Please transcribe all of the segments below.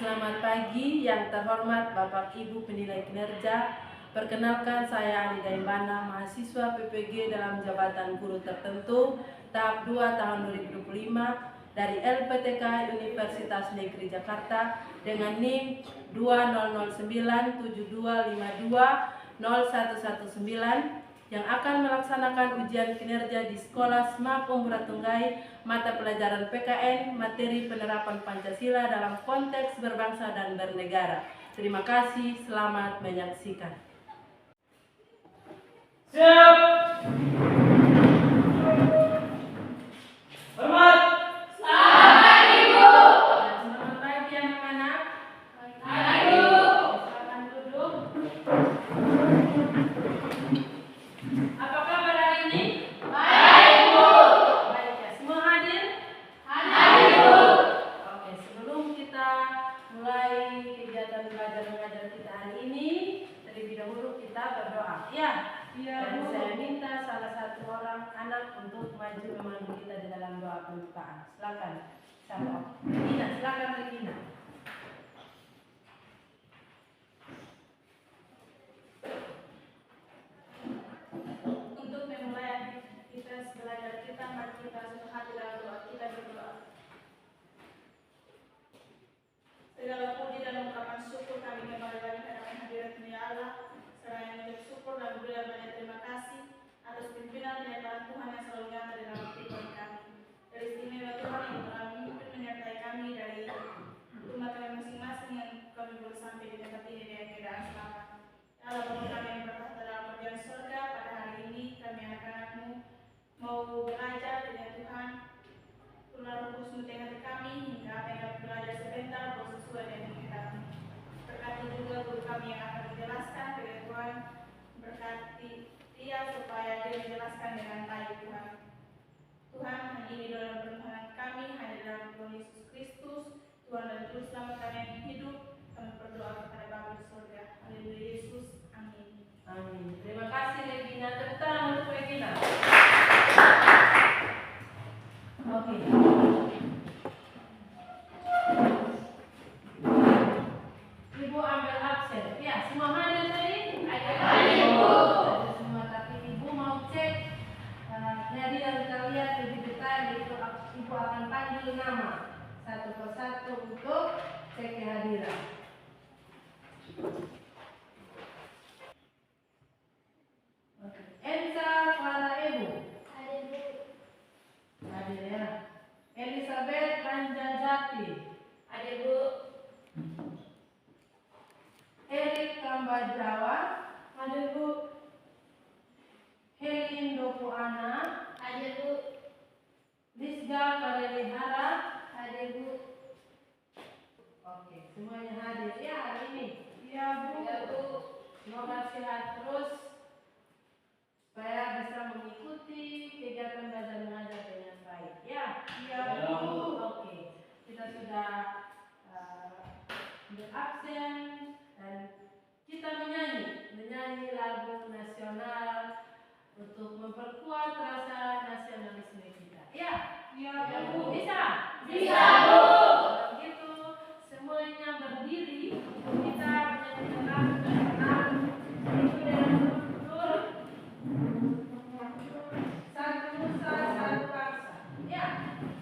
Selamat pagi yang terhormat Bapak Ibu penilai kinerja. Perkenalkan saya Alida Imbana, mahasiswa PPG dalam jabatan guru tertentu tahap 2 tahun 2025 dari LPTK Universitas Negeri Jakarta dengan NIM 200972520119 yang akan melaksanakan ujian kinerja di Sekolah SMAK Umbra Tunggai mata pelajaran PKN materi penerapan Pancasila dalam konteks berbangsa dan bernegara. Terima kasih, selamat menyaksikan. Siap. Hormat. Selamat Ibu. Selamat pagi anak-anak. Selamat Ibu. Silakan duduk. Apa kabar hari ini? Baik Ibu. Baik ya, semua hadir? Hadir Ibu. Oke, sebelum kita mulai kegiatan belajar mengajar kita hari ini, terlebih dahulu kita berdoa. Ya. Dan saya minta salah satu orang anak untuk maju memandu kita di dalam doa pembukaan. Silakan. Regina, silakan Regina. Untuk memulai aktivitas belajar kita, mari kita hati dalam doa. Kita berdoa. Segala puji dan ungkapan syukur kami kembali lagi hadapan hadirat ya Allah. Seraya mengucap syukur dan beri banyak terima kasih atas pimpinan penyertaan Tuhan yang selalu nyata di dalam kehidupan kami. Dari istimewa Tuhan yang telah memimpin menyertai kami dari rumah kami masing-masing yang kami boleh sampai di tempat ini dengan keadaan selamat. Ya Allah, Bapa kami yang bertahta dalam kerajaan surga, pada hari ini kami anak-anak-Mu mau belajar dengan Tuhan. Tuhan Roh Kudus di hati kami hingga apa yang kami belajar sebentar boleh sesuai dengan kehendak-Mu. Berkati juga guru kami yang akan menjelaskan kepada Tuhan, berkati dia supaya dia menjelaskan dengan baik Tuhan. Tuhan, hanya ini dalam permohonan kami, hanya dalam Tuhan Yesus Kristus, Tuhan dan Juru Selamat kami yang hidup, kami berdoa kepada Bapa di surga. Haleluya Yesus, amin. Amin. Terima kasih Regina, tepuk tangan untuk Regina. Oke. Ibu ambil absen. Ya, semua hadir tadi? Hadir Ibu. Hadir semua, tapi Ibu mau cek. Jadi yang kita lihat lebih detail itu Ibu akan panggil nama satu persatu untuk cek kehadiran. Oke. Ensa Clara Ebu. Hadir Bu. Hadir ya. Elizabeth Ranjajati. Hadir Bu. Erik Kambajawa. Hadir Bu. Helin Dokuana. Hadir Bu. Lisga Karelihara. Hadir Bu. Oke, semuanya hadir ya hari ini. Iya Bu. Iya Bu. Semoga sehat terus supaya bisa mengikuti kegiatan belajar mengajar dengan baik. Ya. Iya Bu. Oke, kita sudah berabsen dan kita menyanyi lagu nasional untuk memperkuat rasa nasionalisme kita. Ya, iya Bu. Bisa? Bisa Bu. Kalau gitu semuanya berdiri, kita menyanyikan lagu nasional itu dengan betul. Satu nusa, satu bangsa. Ya,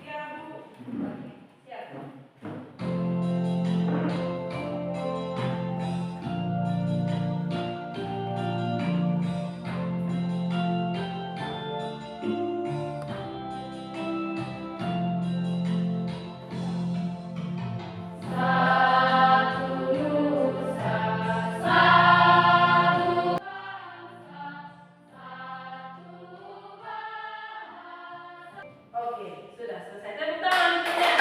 iya Bu. Oke, siap. Oke, sudah selesai. Tepuk tangan untuknya.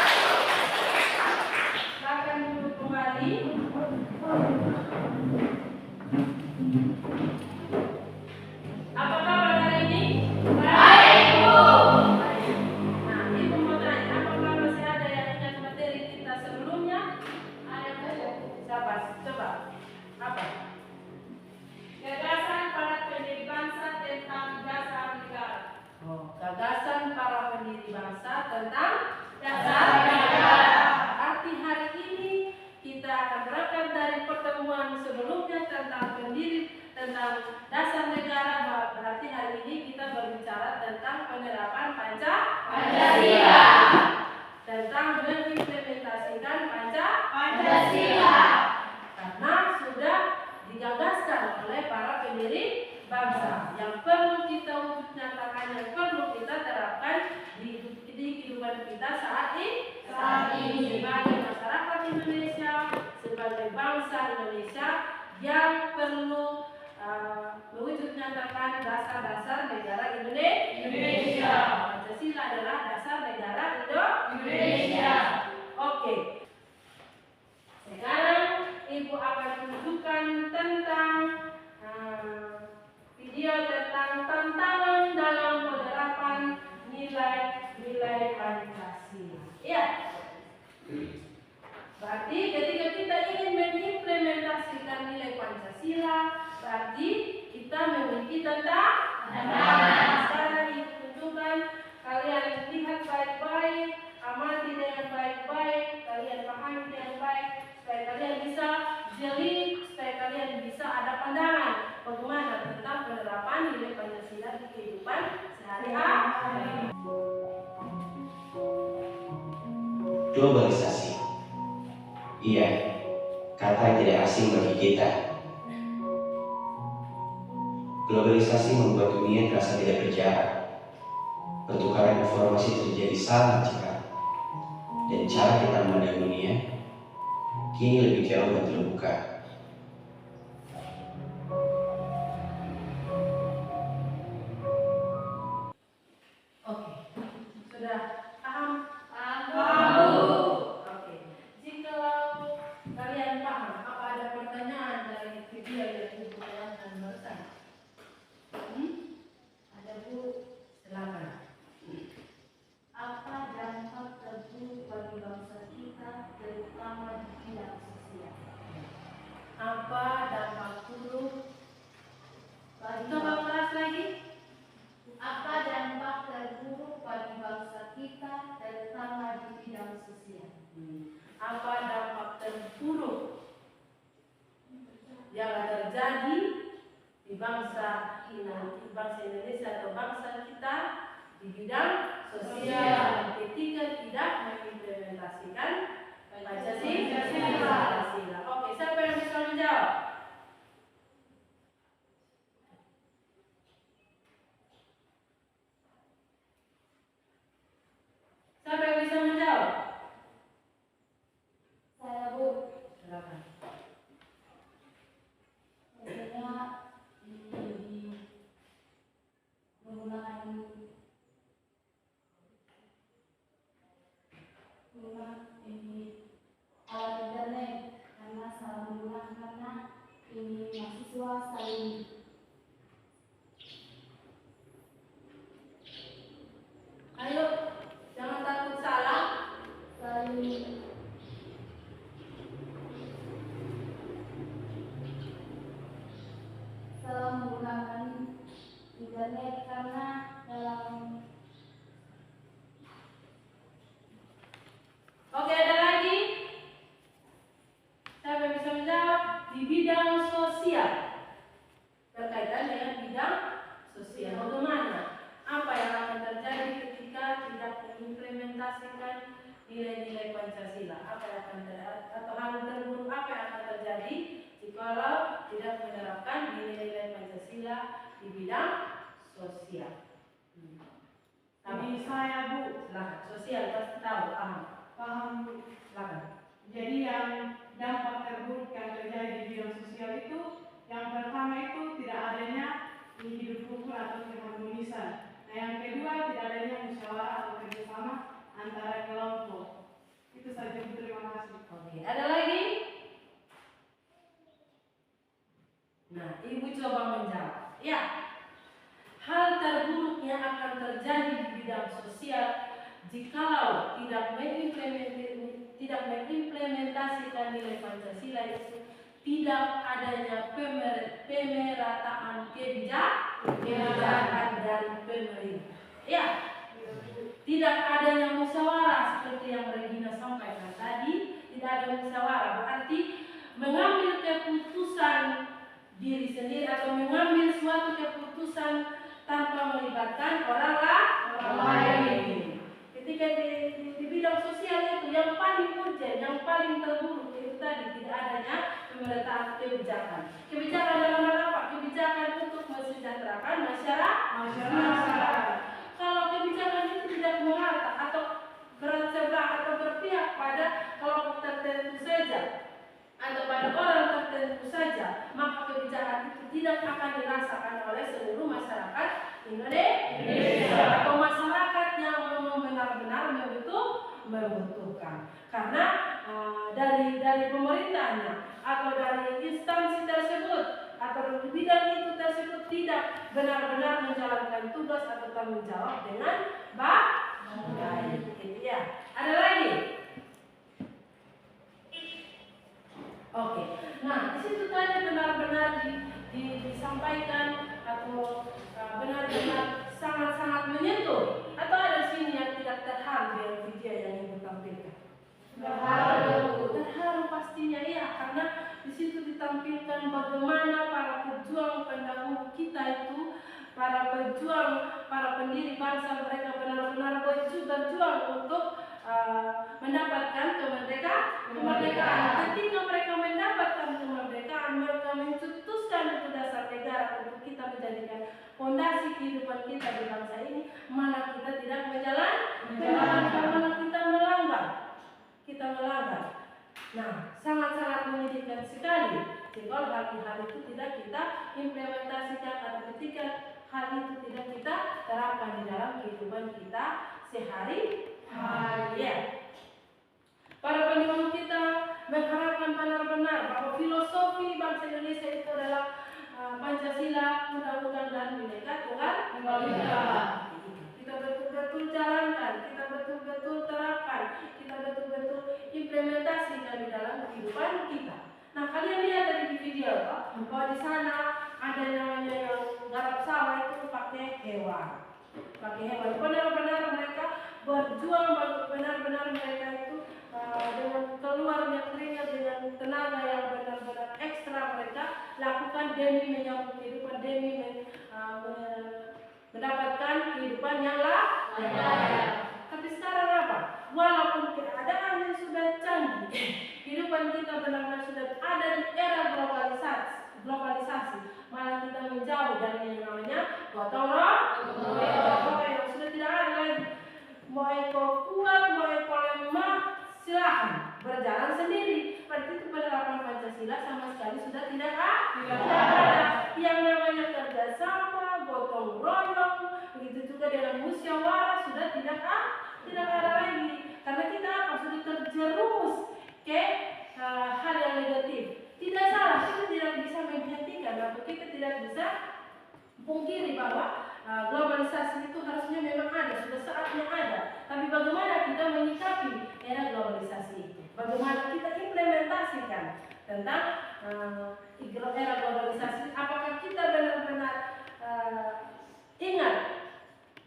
Silakan duduk kembali. Apa kabar hari ini? Baik Bu. Baik. Nah, Ibu mau tanya, apakah masih ada yang ingat materi kita sebelumnya? Ada Bu. Siapa? Coba. Apa? Gagasan para pendiri bangsa tentang dasar negara. Oh, gagasan para pendiri bangsa tentang dasar negara. Arti hari ini sendiri tentang dasar negara, berarti hari ini kita berbicara tentang penerapan Pancasila, tentang mengimplementasikan Pancasila, karena sudah digagaskan oleh para pendiri bangsa. Yang perlu kita wujud nyatakan, yang perlu kita terapkan di kehidupan kita saat ini sebagai masyarakat Indonesia, sebagai bangsa Indonesia yang perlu mewujud nyatakan dasar-dasar negara Indonesia. Pancasila adalah dasar negara Indonesia. Oke. Sekarang Ibu akan tunjukkan tentang video tentang tantangan dalam penerapan nilai-nilai Pancasila. Ya. Berarti ketika kita ingin mengimplementasikan nilai Pancasila, berarti kita memiliki tantangan. Sekarang Ibu tunjukkan, kalian lihat baik-baik, amati dengan baik-baik, kalian pahami dengan baik, supaya kalian bisa jeli, supaya kalian bisa ada pandangan bagaimana tentang penerapan nilai Pancasila di kehidupan sehari-hari. Globalisasi. Iya, kata yang tidak asing bagi kita. Globalisasi membuat dunia terasa tidak berjarak. Pertukaran informasi terjadi sangat cepat. Dan cara kita memandang dunia kini lebih jauh dan terbuka. Oke, sudah paham? Oke, jika kalian paham, apa ada pertanyaan dari video yang Ibu tanyakan barusan? Ada Bu? Silakan. Apa dampak terburuk bagi bangsa kita, terutama di bidang sosial? Apa dampak buruk? Bagi Coba keras lagi. Apa dampak terburuk bagi bangsa kita, terutama di bidang sosial? Apa dampak terburuk yang terjadi di bangsa Indonesia atau bangsa kita di bidang sosial ketika tidak mengimplementasikan Pancasila. Oke, siapa yang bisa menjawab? Siapa yang bisa menjawab? Saya Bu, Silakan. tentunya di menggunakan ini alat internet, karena salah menggunakan, karena ini mahasiswa saling Ayo, jangan takut salah. salah menggunakan internet, karena dalam Oke, ada lagi? Siapa yang bisa menjawab? Di bidang sosial. Berkaitan dengan bidang sosial. Bagaimana? Apa yang akan terjadi ketika tidak mengimplementasikan nilai-nilai Pancasila? Apa yang akan terjadi? Atau hal terburuk apa yang akan terjadi jikalau tidak menerapkan nilai-nilai Pancasila di bidang sosial? Ini saya Bu, Silakan. Sosial pasti tahu, paham Bu. Silakan. Jadi yang dampak terburuk yang terjadi di bidang sosial itu, yang pertama itu tidak adanya hidup rukun atau keharmonisan. Nah, yang kedua tidak adanya musyawarah atau kerjasama antara kelompok. Itu saja Bu, terima kasih. Oke, ada lagi? Nah, Ibu coba menjawab. Ya, hal terburuk yang akan terjadi di bidang sosial jikalau tidak mengimplementasikan nilai Pancasila itu, tidak adanya pemerataan kebijakan dari pemerintah. Ya, tidak adanya musyawarah seperti yang Regina sampaikan tadi. Tidak ada musyawarah berarti mengambil keputusan diri sendiri atau mengambil suatu keputusan tanpa melibatkan orang lain. Ketika di bidang sosial itu yang paling urgent, yang paling terburuk itu tadi tidak adanya pemerataan kebijakan. Kebijakan dalam hal apa? Kebijakan untuk mensejahterakan masyarakat. Kalau kebijakan itu tidak merata atau bersebelah atau berpihak pada kelompok tertentu saja atau pada orang tertentu saja, maka kebijakan itu tidak akan dirasakan oleh seluruh masyarakat Indonesia atau masyarakat yang benar-benar membutuhkan. Karena dari pemerintahnya atau dari instansi tersebut atau di bidang itu tersebut tidak benar-benar menjalankan tugas atau tanggung jawab dengan baik. Gitu ya. Ada lagi? Oke. Nah, di situ tadi benar-benar disampaikan atau benar-benar sangat-sangat menyentuh, atau ada sini yang tidak terharu dengan video yang ibu tampilkan? Terharu pastinya ya, karena di situ ditampilkan bagaimana para pejuang pendahulu kita itu, para pejuang, para pendiri bangsa, mereka benar-benar berjuang untuk mendapatkan kemerdekaan. Ketika mereka mendapatkan kemerdekaan, mereka mencetuskan itu dasar negara untuk kita menjadikan fondasi kehidupan kita di bangsa ini, malah kita tidak menjalankan, malah kita melanggar. Nah, sangat-sangat menyedihkan sekali kalau hal-hal itu tidak kita implementasikan atau ketika hal itu tidak kita terapkan di dalam kehidupan kita sehari-hari. Ya. Para pendahulu kita mengharapkan benar-benar bahwa filosofi bangsa Indonesia itu adalah Pancasila, Undang-Undang dan Bhinneka Tunggal Ika. Kita betul-betul jalankan, kita betul-betul terapkan, kita betul-betul implementasikan di dalam kehidupan kita. Nah, kalian lihat dari di video bahwa di sana ada namanya yang garap sawah itu pakai hewan. Benar-benar mereka berjuang, benar-benar mereka itu dengan keluarnya keringat, dengan tenaga yang benar-benar ekstra mereka lakukan demi menyambut kehidupan, demi mendapatkan kehidupan yang layak. Tapi sekarang apa? Walaupun keadaan yang sudah canggih, kehidupan kita benar-benar sudah ada di era globalisasi, malah kita menjauh dari yang namanya gotong royong yang sudah tidak ada lagi. Mau ekor kuat, mau ekor lemah, silahkan berjalan sendiri. Berarti itu penerapan Pancasila sama sekali sudah tidak ada. Yang namanya kerjasama, gotong royong, begitu juga dengan musyawarah sudah tidak ada lagi. Karena kita sudah terjerumus ke hal yang negatif. Tidak salah, kita tidak bisa menghentikan atau kita tidak bisa pungkiri bahwa globalisasi itu harusnya memang ada, sudah saatnya ada. Tapi bagaimana kita menyikapi era globalisasi itu? Bagaimana kita implementasikan tentang era globalisasi? Apakah kita benar-benar ingat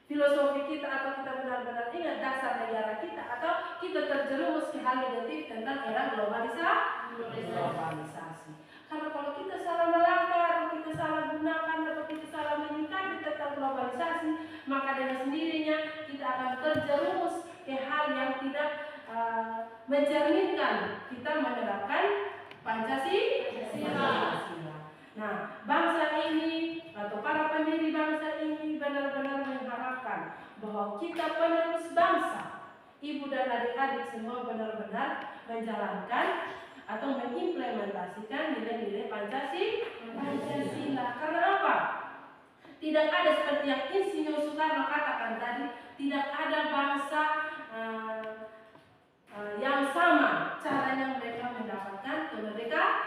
filosofi kita, atau kita benar-benar ingat dasar negara kita, atau kita terjerumus ke hal negatif tentang era globalisasi? Karena kalau kita salah melangkah, atau kita salah gunakan, atau kita salah menyikapi tentang globalisasi, maka dengan sendirinya kita akan terjerumus ke hal yang tidak mencerminkan kita menerapkan Pancasila. Nah, bangsa ini atau para pendiri bangsa ini benar-benar mengharapkan bahwa kita penerus bangsa, ibu dan adik-adik semua benar-benar menjalankan atau mengimplementasikan nilai-nilai Pancasila. Karena apa? Tidak ada seperti yang Insinyur Soekarno katakan tadi, tidak ada bangsa yang sama caranya mereka mendapatkan kemerdekaan.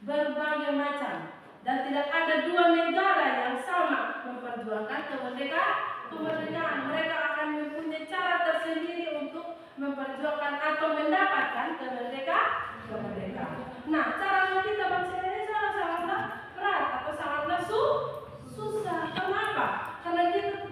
Berbagai macam, dan tidak ada dua negara yang sama memperjuangkan kemerdekaan. Mereka akan mempunyai cara tersendiri untuk memperjuangkan atau mendapatkan kemerdekaan. Nah, cara kita bangsa Indonesia sangatlah berat atau sangatlah susah. Kenapa? Karena kita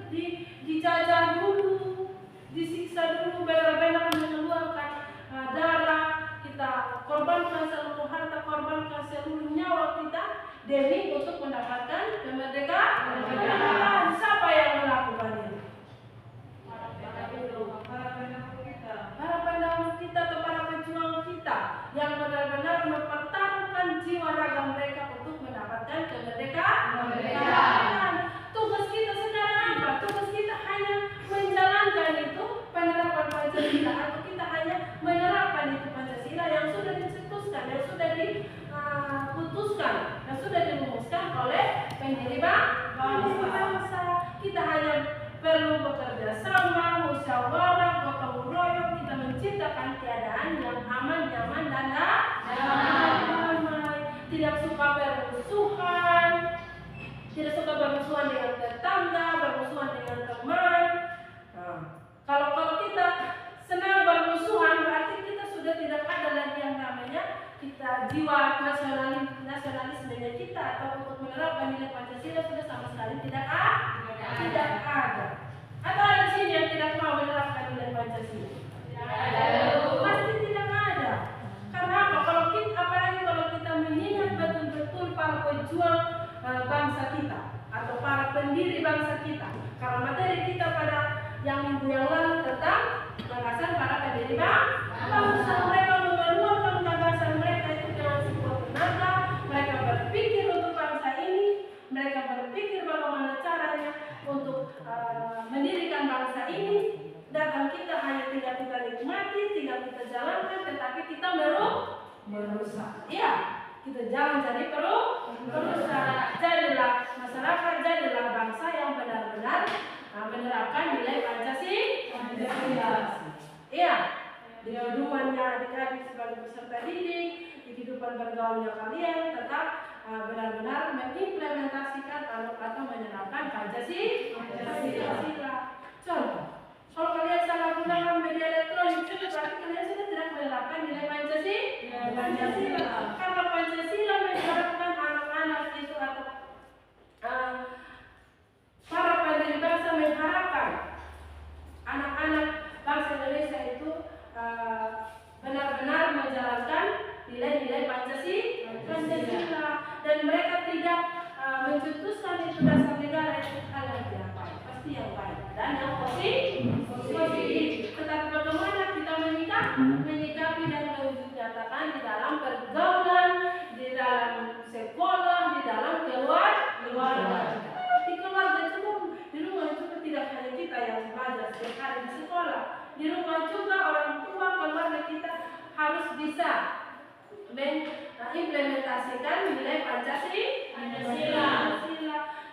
dijajah dulu, disiksa dulu, benar-benar mengeluarkan darah, kita korbankan seluruh harta, korbankan seluruh seluruh nyawa kita demi untuk mendapatkan kemerdekaan. Siapa yang melakukan ini? Para pendahulu kita atau para pejuang kita yang benar-benar mempertaruhkan jiwa raga mereka untuk mendapatkan kemerdekaan. Tugas kita sekarang apa? Tugas kita hanya menjalankan itu penerapan Pancasila, atau kita hanya menerapkan itu Pancasila yang sudah dicetuskan, yang sudah diputuskan, yang sudah dirumuskan oleh pendiri bangsa. Kita hanya perlu bekerja sama, musyawarah, gotong royong, kita menciptakan keadaan yang aman, nyaman, dan damai. Tidak suka bermusuhan, tidak suka bermusuhan dengan tetangga, bermusuhan dengan teman. Kalau kita senang bermusuhan, berarti kita sudah tidak ada lagi yang namanya kita jiwa nasionalismenya kita atau untuk menerapkan nilai Pancasila sudah sama sekali tidak ada. Atau ada di sini yang tidak mau menerapkan nilai Pancasila? Pasti tidak ada. Karena apa? Apalagi kalau kita mengingat betul-betul para pejuang bangsa kita atau para pendiri bangsa kita. Karena materi kita pada yang minggu yang lalu tentang gagasan para pendiri bangsa, mereka mengeluarkan gagasan mereka itu dengan sebuah tenaga. Mereka berpikir untuk bangsa ini, mereka berpikir bagaimana caranya untuk mendirikan bangsa ini. Dan kita hanya tinggal kita nikmati, tinggal kita jalankan, tetapi kita merusak. Iya, kita jangan jadi perusak. Jadilah masyarakat, jadilah bangsa yang benar-benar menerapkan nilai Pancasila. Iya, di kehidupannya adik-adik sebagai peserta didik, di kehidupan bergaulnya kalian tetap benar-benar mengimplementasikan atau menerapkan Pancasila. Contoh, kalau kalian salah gunakan media elektronik, berarti kalian sudah tidak menerapkan nilai Pancasila. Karena Pancasila mengharapkan anak-anak itu atau para pendiri bangsa mengharapkan anak-anak bangsa Indonesia itu benar-benar menjalankan nilai-nilai Pancasila, dan mereka tidak mencetuskan itu dasar negara itu hal yang tidak baik, pasti yang baik dan yang positif. Tetapi bagaimana kita menyikapi dan menyatakan di dalam pergaulan, di dalam sekolah, di dalam keluarga. Di keluarga juga, di rumah juga tidak hanya kita yang belajar setiap hari di sekolah. Di rumah juga orang tua, keluarga kita harus bisa mengimplementasikan nilai Pancasila.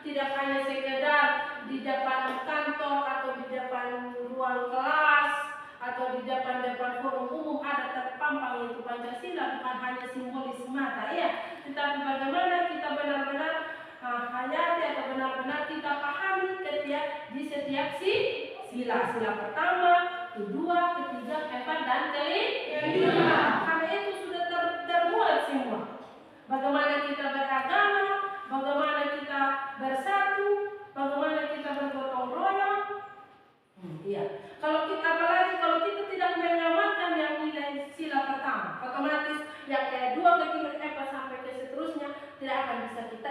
Tidak hanya sekedar di depan kantor atau di depan ruang kelas atau di depan forum umum ada terpampang itu Pancasila, bukan hanya simbolis semata, ya. Tetapi bagaimana kita benar-benar hayati atau benar-benar kita pahami di setiap sila pertama, kedua, ketiga, keempat, dan kelima. Karena itu sudah terbuat semua. Bagaimana kita beragama, bagaimana kita bersatu, bagaimana kita bergotong royong. Iya. Apalagi kalau kita tidak mengamalkan yang nilai sila pertama, otomatis yang kedua, ketiga, keempat sampai ke seterusnya tidak akan bisa kita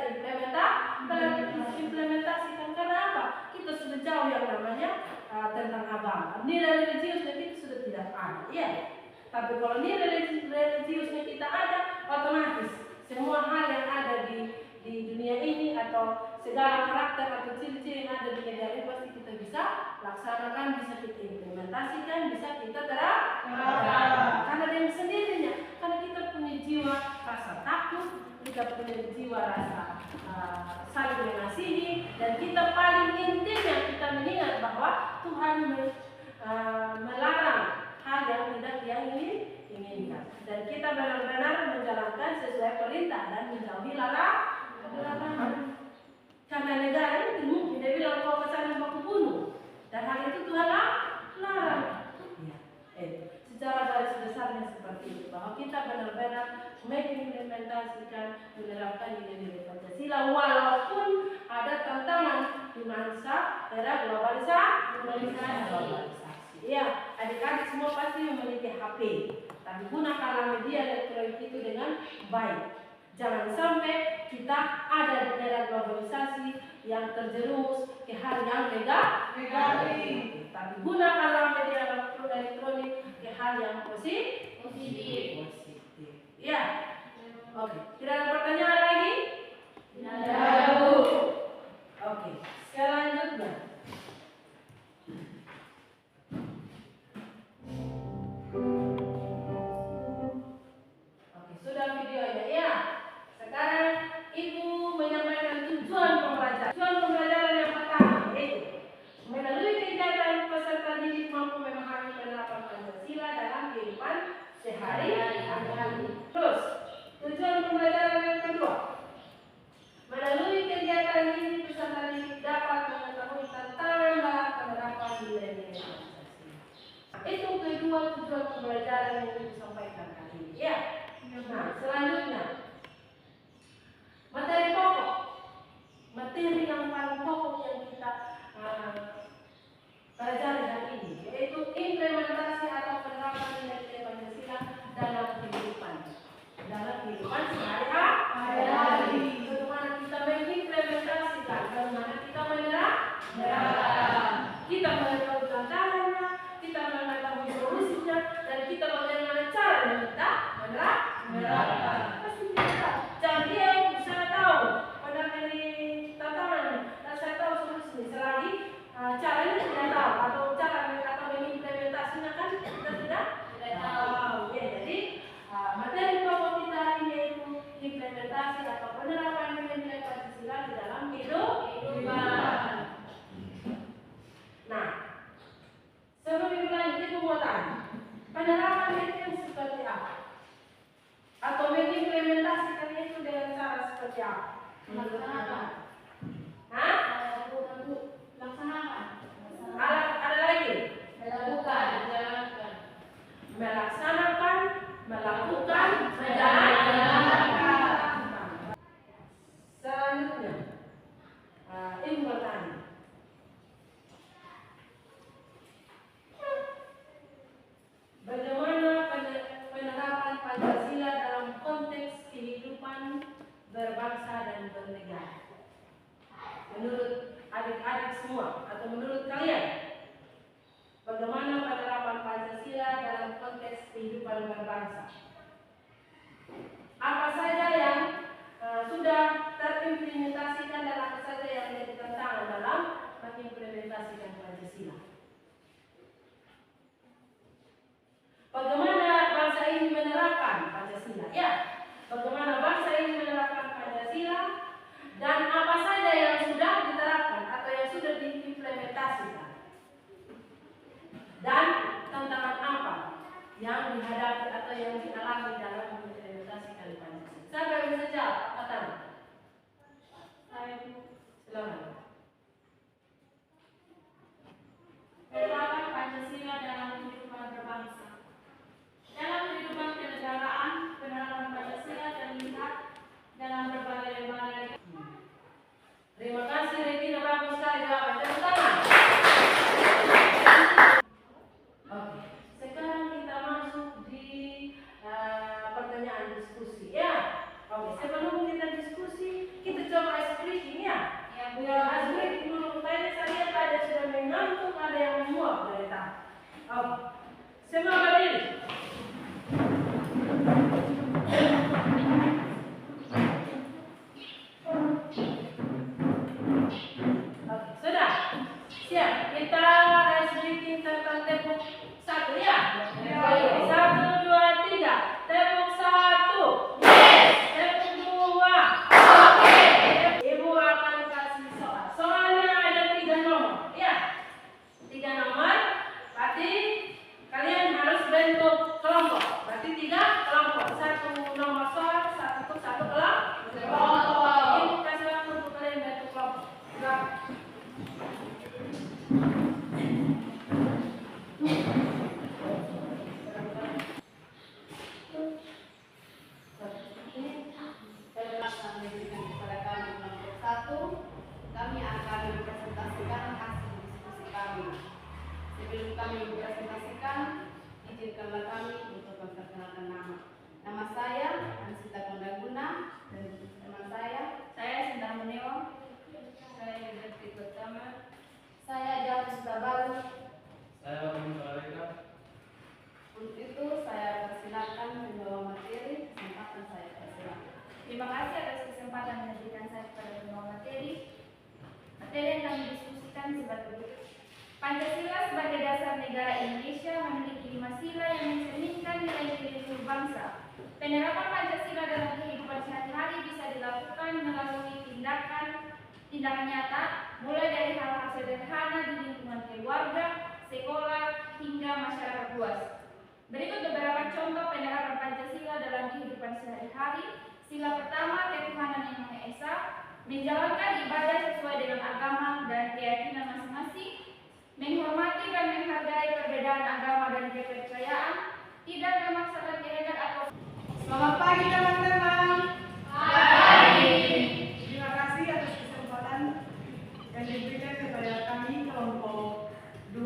implementasikan. Karena apa? Kita sudah jauh yang namanya tentang agama. Nilai religiusnya kita sudah tidak ada, ya. Tapi kalau nilai religiusnya kita ada, otomatis semua hal yang ada di dunia ini atau segala karakter atau ciri-ciri yang ada di negara ini pasti kita bisa laksanakan, bisa kita implementasikan, bisa kita terapkan. Karena dengan sendirinya, karena kita punya jiwa rasa takut, kita punya jiwa rasa saling mengasihi, dan kita paling intinya kita mengingat bahwa Tuhan melarang hal yang tidak dia inginkan, dan kita benar-benar menjalankan sesuai perintah dan menjauhi larangan. Karena negara ini mungkin dia bilang kau kesana mau bunuh, dan hal itu Tuhan larang. Secara garis besarnya seperti itu, bahwa kita benar-benar mengimplementasikan, menerapkan nilai-nilai Pancasila walaupun ada tantangan di masa era globalisasi. Ya, adik-adik semua pasti memiliki HP, tapi gunakanlah media elektronik itu dengan baik. Jangan sampai kita ada di era globalisasi yang terjerumus ke hal yang negatif. Tapi gunakanlah media elektronik ke hal yang positif. Ya. Oke. Tidak ada pertanyaan lagi? Tidak ada, Bu. Oke. Selanjutnya. Oke, sudah videonya ya. Sekarang Ibu menyampaikan tujuan pembelajaran. Tujuan pembelajaran yang pertama yaitu melalui kegiatan peserta didik mampu memahami penerapan Pancasila dalam kehidupan sehari-hari. Terus, tujuan pembelajaran yang kedua, melalui kegiatan ini peserta didik dapat mengetahui tantangan dalam penerapan nilai-nilai Pancasila. Itu kedua tujuan pembelajaran yang disampaikan kali ini. Ya. Nah, selanjutnya materi pokok. Materi yang paling pokok yang kita pelajari hari ini yaitu implementasi atau penerapan nilai-nilai Pancasila dalam kehidupan sehari-hari. Bagaimana kita mengimplementasikan, bagaimana kita menerapkan, kita mengetahui tantangannya, kita mengetahui solusinya, dan kita bagaimana cara kita menerapkan. Pasti kita. Jadi saya tahu pada ini tantangannya dan saya tahu solusinya. Selagi caranya tidak tahu atau cara atau mengimplementasinya kan kita tidak tahu. Ya, jadi materi pokok kita hari ini yaitu implementasi atau penerapan nilai-nilai Pancasila di dalam kehidupan. Nah, sebelum itu lanjut Ibu mau tanya, penerapan itu seperti apa? Atau mengimplementasikan itu dengan cara seperti apa? Laksanakan. Hah? Laksanakan. Ada lagi? Melakukan. Menjalankan. Melaksanakan, melakukan, menjalankan. Selanjutnya, Ibu bertanya. Bagaimana penerapan Pancasila dalam konteks kehidupan berbangsa dan bernegara? Menurut adik-adik semua atau menurut kalian, bagaimana penerapan Pancasila dalam konteks kehidupan berbangsa? Apa saja yang sudah terimplementasikan dan apa saja yang menjadi tantangan dalam mengimplementasikan Pancasila? Bagaimana bangsa ini menerapkan Pancasila? Ya, bagaimana bangsa ini menerapkan Pancasila dan apa saja yang sudah diterapkan atau yang sudah diimplementasikan? Dan tantangan apa yang dihadapi atau yang dialami dalam mengimplementasikan Pancasila? Siapa yang bisa jawab? Katakan. Saya Silakan. menerapkan Pancasila dalam kehidupan berbangsa. Dalam kehidupan kenegaraan, penerapan Pancasila terlihat dalam berbagai lembaga. Terima kasih Regina, bagus sekali jawaban. Tepuk tangan. Oke, sekarang kita masuk di pertanyaan diskusi ya. Oke, sebelum kita diskusi, kita coba ice breaking ya. Ice breaking dulu. Tadi saya lihat ada yang sudah mengantuk, ada yang menguap dari tadi. Oke, semua berdiri. Oke, sudah siap. Kita ice breaking tentang tepuk satu ya. Oke, 1, 2, 3. Tepuk 1. Tepuk 2. Oke. Ibu akan kasih soal. Soalnya ada 3 nomor. Ya. 3 nomor. Berarti kalian harus Penerapan Pancasila dalam kehidupan sehari-hari bisa dilakukan melalui tindakan nyata, mulai dari hal-hal sederhana di lingkungan keluarga, sekolah, hingga masyarakat luas. Berikut beberapa contoh penerapan Pancasila dalam kehidupan sehari-hari. Sila pertama, ketuhanan yang Maha Esa, menjalankan ibadah sesuai dengan agama dan keyakinan masing-masing, menghormati dan menghargai perbedaan agama dan kepercayaan, tidak memaksakan kehendak atau. Selamat pagi teman-teman. Pagi. Terima kasih atas kesempatan yang diberikan kepada kami kelompok 2.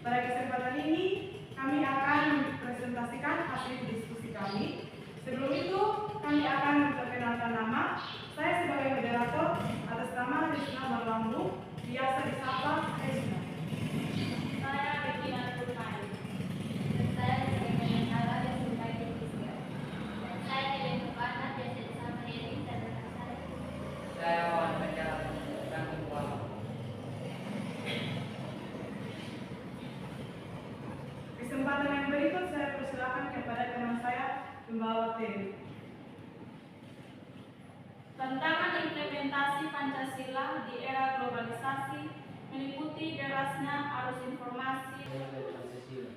Pada kesempatan ini kami akan mempresentasikan hasil diskusi kami. Sebelum itu kami akan memperkenalkan nama. Saya sebagai moderator atas nama Risna Marlambu, biasa disapa Risna. Saya Regina Turmai. Saya sebagai pengacara dan sebagai Kristen. Saya tidak berpandang biasa disapa Riri dan saya. Saya Wan Penjara dan Kuala. Kesempatan yang berikut saya persilakan kepada teman saya membawa materi. Tantangan implementasi Pancasila di era globalisasi meliputi derasnya arus informasi. Pancasila.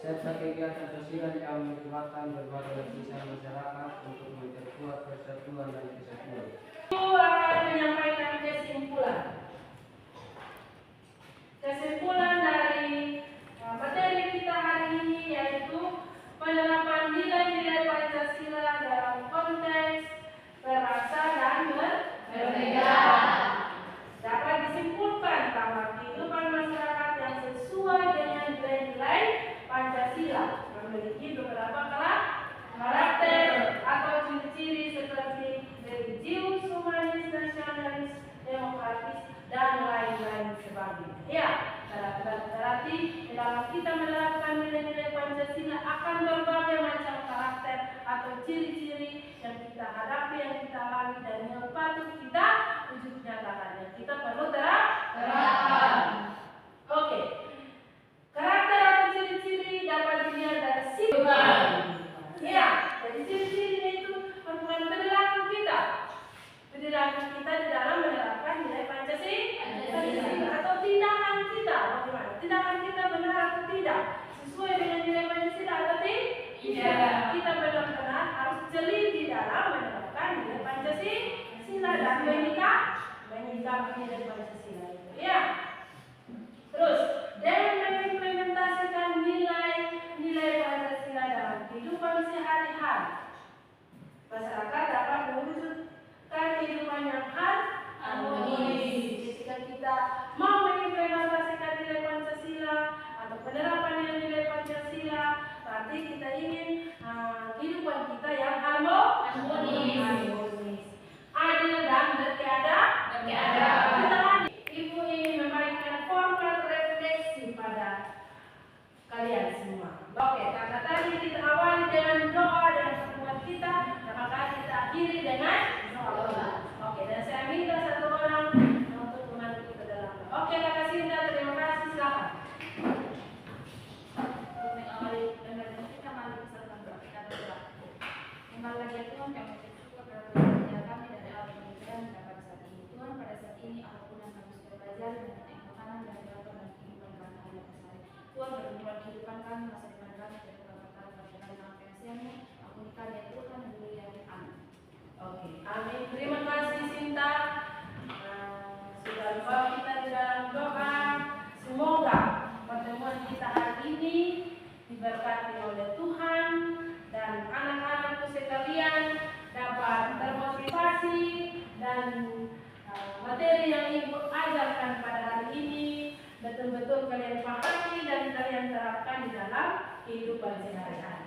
Serta kegiatan sosial yang melibatkan berbagai lapisan masyarakat untuk memperkuat persatuan dan kesatuan. Ibu akan menyampaikan kesimpulan. Kesimpulan dari materi kita hari ini yaitu penerapan nilai-nilai Pancasila dalam konteks berbangsa dan berbeda. Dapat disimpulkan bahwa kehidupan masyarakat yang sesuai dengan nilai-nilai Pancasila memiliki beberapa karakter atau ciri-ciri seperti religius, humanis, nasionalis, demokratis, dan lain-lain sebagainya. Ya, berarti dalam kita menerapkan nilai-nilai Pancasila akan berbagai macam karakter atau ciri-ciri yang kita hadapi, yang kita alami, dan yang patut kita wujud nyatakan. Yang kita perlu terapkan. Oke. Karakter atau ciri-ciri dapat dilihat dari sifat. Ya, jadi ciri-cirinya itu merupakan perilaku kita. Perilaku kita di dalam menerapkan nilai Pancasila atau tindakan kita. Bagaimana? Tindakan kita benar atau tidak? Sesuai dengan nilai Pancasila atau tidak? Kita benar-benar harus jeli di dalam menerapkan nilai Pancasila dan menyikapi nilai Pancasila itu. Ya. Terus, dengan mengimplementasikan nilai-nilai Pancasila dalam kehidupan sehari-hari, masyarakat dapat mewujudkan kehidupan yang harmonis. Jika kita mau mengimplementasikan nilai Pancasila atau penerapan nilai Pancasila, berarti kita ingin kehidupan kita yang harmonis, adil dan berkeadaban. Ibu ingin memberikan format refleksi pada kalian semua. Oke, karena tadi kita awali dengan doa dan pertemuan kita, maka kita akhiri dengan doa. Oke, dan saya minta satu orang untuk membantu kita dalam. Oke, Kakak Sinta, terima kasih. Silakan. Mengawali pembelajaran kita, mari bersama kita berdoa. Kembali lagi ya Tuhan, kami bersyukur karena Tuhan kami dari awal pemikiran dapat saat ini. Tuhan, pada saat ini apapun yang kami sudah belajar mengenai makanan dan berapa dan kehidupan kami hari hari. Tuhan berbuat kehidupan kami, masa depan kami, dan berkata berjalan dalam kasih-Mu. Ampunikan ya Tuhan, dulu yang amin. Oke, amin. Terima kasih Sinta. Sudah membawa kita di dalam doa. Semoga pertemuan kita hari ini diberkati oleh Tuhan dan anak-anakku sekalian dapat termotivasi dan materi yang Ibu ajarkan pada hari ini betul-betul kalian pahami dan kalian terapkan di dalam kehidupan sehari-hari.